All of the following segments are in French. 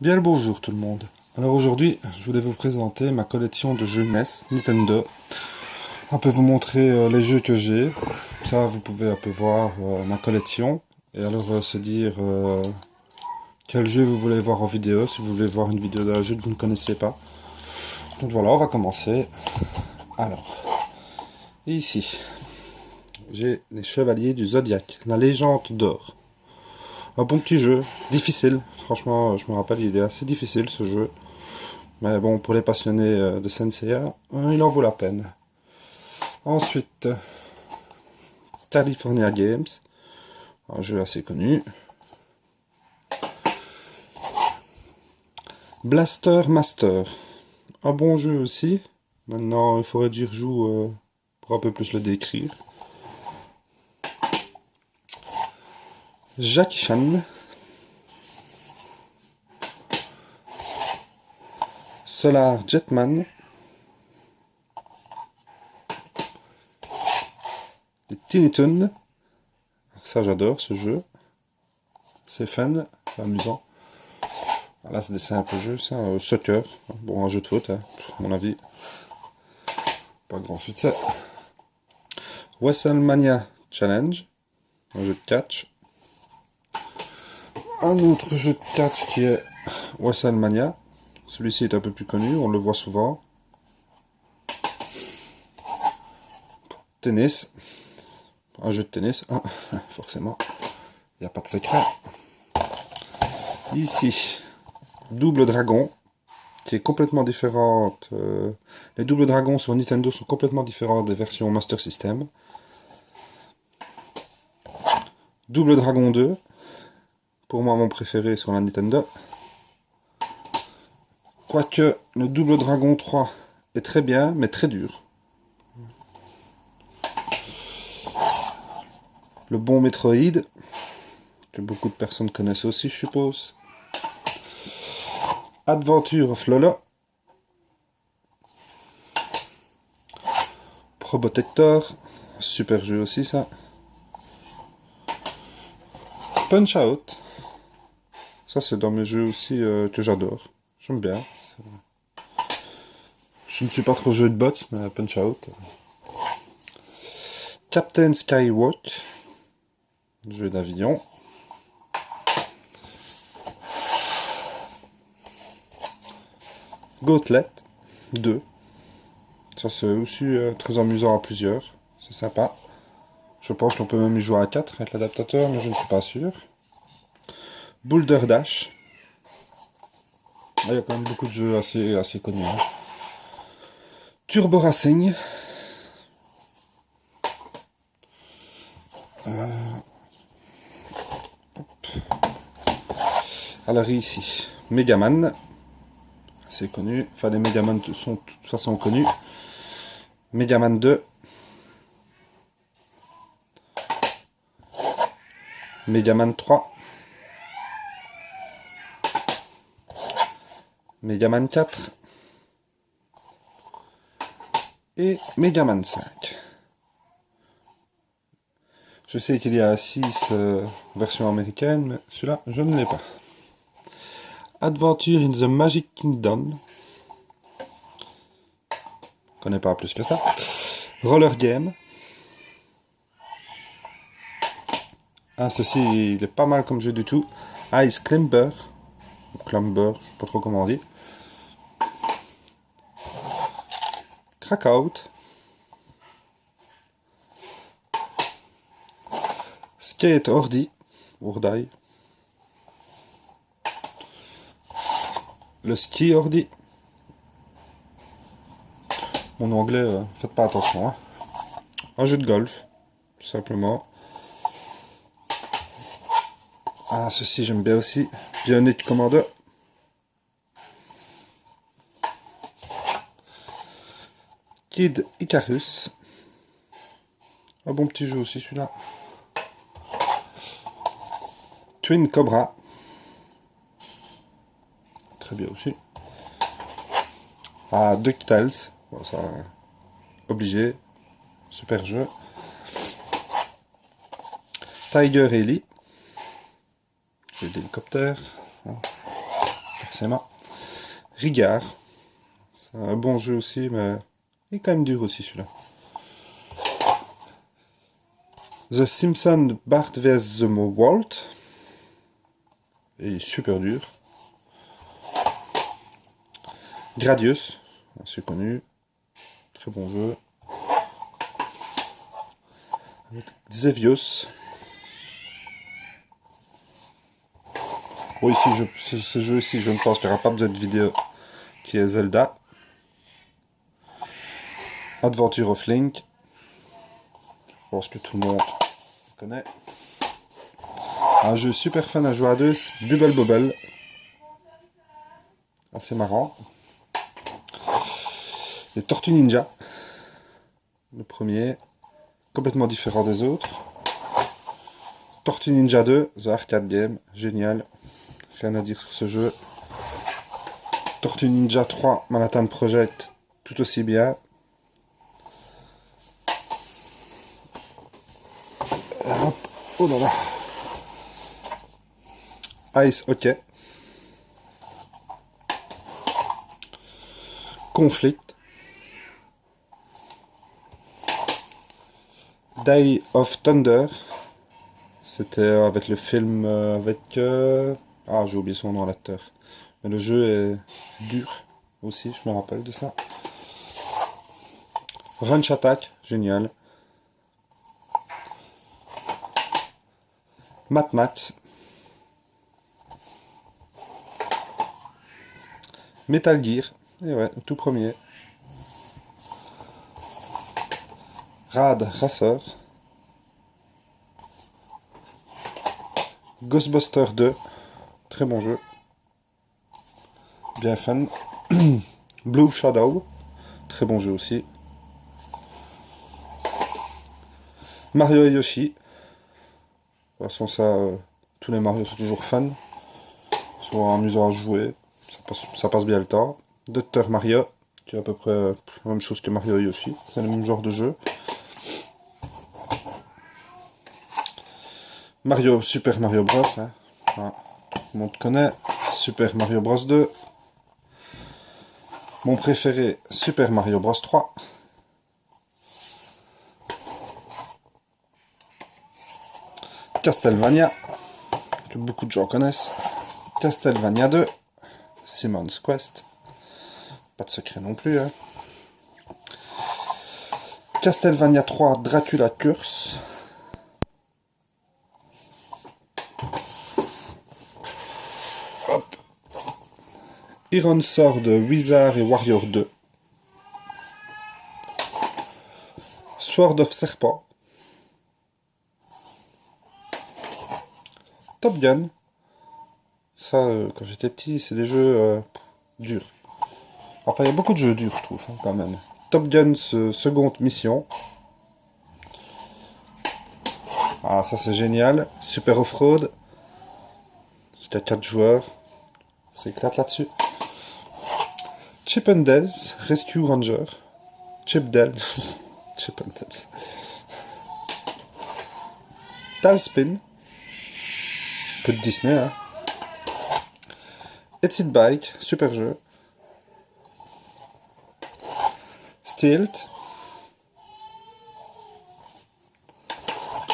Bien le bonjour tout le monde. Alors aujourd'hui, je voulais vous présenter ma collection de jeux NES, Nintendo. Un peu vous montrer les jeux que j'ai. Ça, vous pouvez un peu voir ma collection. Et alors se dire quel jeu vous voulez voir en vidéo, si vous voulez voir une vidéo d'un jeu que vous ne connaissez pas. Donc voilà, on va commencer. Alors, ici, j'ai les Chevaliers du Zodiaque, la légende d'or. Un bon petit jeu, difficile. Franchement, je me rappelle, il est assez difficile ce jeu. Mais bon, pour les passionnés de Senseiya, il en vaut la peine. Ensuite, California Games, un jeu assez connu. Blaster Master, un bon jeu aussi. Maintenant, il faudrait que j'y rejoue pour un peu plus le décrire. Jackie Chan, Solar Jetman, les Tiny Toons. Alors ça, j'adore ce jeu. C'est fun, c'est amusant. Là, c'est des simples jeux, ça. Soccer, bon, un jeu de foot, hein, à mon avis. Pas grand succès. WrestleMania Challenge, un jeu de catch. Un autre jeu de catch qui est WrestleMania. Celui-ci est un peu plus connu, on le voit souvent. Tennis. Un jeu de tennis, forcément. Il n'y a pas de secret. Ici, Double Dragon, qui est complètement différente. Les Double Dragons sur Nintendo sont complètement différents des versions Master System. Double Dragon 2, pour moi mon préféré sur la Nintendo. Quoique le Double Dragon 3 est très bien, mais très dur. Le bon Metroid, que beaucoup de personnes connaissent aussi, je suppose. Adventure of Lola. Probotector, super jeu aussi ça. Punch Out, ça c'est dans mes jeux aussi que j'adore, j'aime bien. Je ne suis pas trop jeu de bots, mais Punch Out. Captain Skywalk, jeu d'avion. Gauntlet 2, ça c'est aussi très amusant à plusieurs, c'est sympa. Je pense qu'on peut même y jouer à 4 avec l'adaptateur, mais je ne suis pas sûr. Boulder Dash. Il y a quand même beaucoup de jeux assez connus. Hein. Turbo Racing. Alors ici, Megaman. Assez connu. Enfin, les Megaman sont de toute façon connus. Megaman 2. Megaman 3. Megaman 4. Et Megaman 5. Je sais qu'il y a 6 versions américaines, mais celui-là, je ne l'ai pas. Adventure in the Magic Kingdom. Je connais pas plus que ça. Roller Game. Ah, ceci, il est pas mal comme jeu du tout. Ice Climber. Climber, je sais pas trop comment on dit. Crackout. Skate Ordi. Ourdai. Le ski Ordi. Mon anglais, faites pas attention. Hein. Un jeu de golf, tout simplement. Ah, ceci j'aime bien aussi. Bionic Commando. Kid Icarus. Un bon petit jeu aussi celui-là. Twin Cobra. Très bien aussi. Ah, DuckTales. Bon, ça, obligé. Super jeu. Tiger Ellie. Jeu d'hélicoptère. forcément. Rigard, c'est un bon jeu aussi, mais il est quand même dur aussi celui-là. The Simpsons Bart vs The Walt, il est super dur. Gradius, c'est connu, très bon jeu. Xevious. Bon, ici, ce jeu ici, je ne pense qu'il n'y aura pas besoin de vidéo, qui est Zelda. Adventure of Link. Je pense que tout le monde connaît. Un jeu super fun à jouer à deux, Bubble Bobble. Assez marrant. Les Tortues Ninja. Le premier, complètement différent des autres. Tortues Ninja 2, The Arcade Game, génial. Rien à dire sur ce jeu. Tortues Ninja 3, Manhattan Project, tout aussi bien. Hop. Oh là là. Ice Hockey. Conflict. Day of Thunder. C'était avec le film avec... Ah, j'ai oublié son nom, l'acteur. Mais le jeu est dur aussi, je me rappelle de ça. Ranch Attack, génial. Mad Max. Metal Gear. Et ouais, tout premier. Rad Racer. Ghostbusters 2. Très bon jeu. Bien fun. Blue Shadow. Très bon jeu aussi. Mario et Yoshi. De toute façon, ça, tous les Mario sont toujours fun. Ils sont amusants à jouer. Ça passe bien le temps. Dr Mario, qui est à peu près la même chose que Mario et Yoshi. C'est le même genre de jeu. Mario, Super Mario Bros. Hein. Ah, tout le monde connaît. Super Mario Bros 2. Mon préféré, Super Mario Bros 3. Castlevania, que beaucoup de gens connaissent. Castlevania 2. Simon's Quest. Pas de secret non plus. Hein. Castlevania 3, Dracula Curse. Hop. Iron Sword, Wizard et Warrior 2. Sword of Serpent. Top Gun. Ça, quand j'étais petit, c'est des jeux durs. Enfin, il y a beaucoup de jeux durs, je trouve, hein, quand même. Top Gun, seconde mission. Ah, ça c'est génial. Super Off-Road. Jusqu'à 4 joueurs. Ça éclate là-dessus. Chip and Dale, Rescue Ranger. Chip Dale. Chip and Dale. Talspin. Que de Disney, hein. Exit Bike, super jeu. Stilt.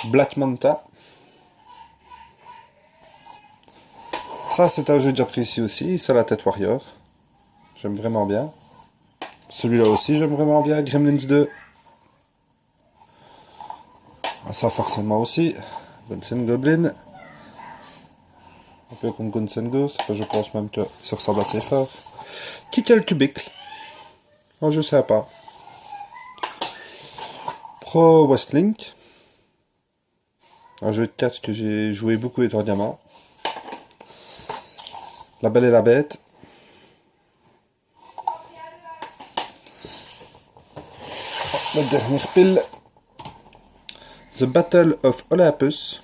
Black Manta. Ça, c'est un jeu que j'apprécie aussi. C'est la tête Warrior. J'aime vraiment bien. Celui-là aussi, j'aime vraiment bien. Gremlins 2. Ça, forcément aussi. Guns Goblin. Un peu comme Guns N' Ghost. Enfin, je pense même que ça ressemble assez fort. Kickle Cubicle. Un jeu sympa. Pro Wrestling. Un jeu de catch que j'ai joué beaucoup étonnamment. La Belle et la Bête. La dernière pile. The Battle of Olympus.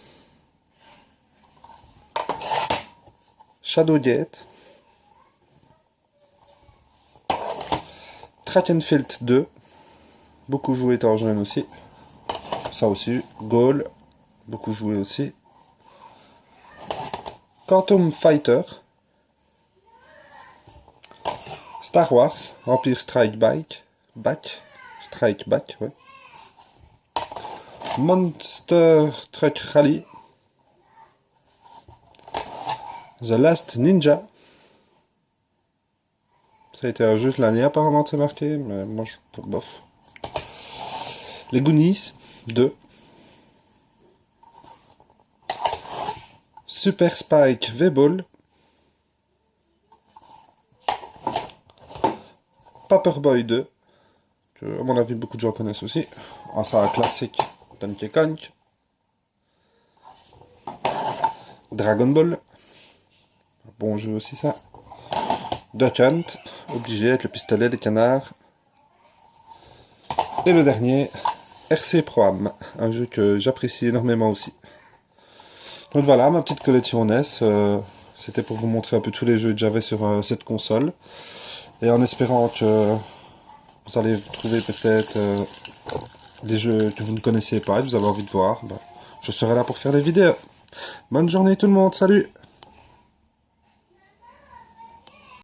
Shadowgate. Track and Field 2. Beaucoup joué étant jeune aussi. Ça aussi. Goal. Beaucoup joué aussi. Quantum Fighter. Star Wars, Empire Strike Back, ouais. Monster Truck Rally, The Last Ninja. Ça a été un jeu de l'année apparemment, c'est marqué, mais moi je bof. Les Goonies 2. Super Spike V-Ball. Paperboy 2. Que, à mon avis, beaucoup de gens connaissent aussi. Ah, c'est un classique. Donkey Kong. Dragon Ball. Bon jeu aussi, ça. Duck Hunt. Obligé avec le pistolet, les canards. Et le dernier, RC Pro-Am. Un jeu que j'apprécie énormément aussi. Donc voilà, ma petite collection NES. C'était pour vous montrer un peu tous les jeux que j'avais sur cette console. Et en espérant que vous allez trouver peut-être des jeux que vous ne connaissez pas et que vous avez envie de voir, je serai là pour faire les vidéos. Bonne journée tout le monde, salut!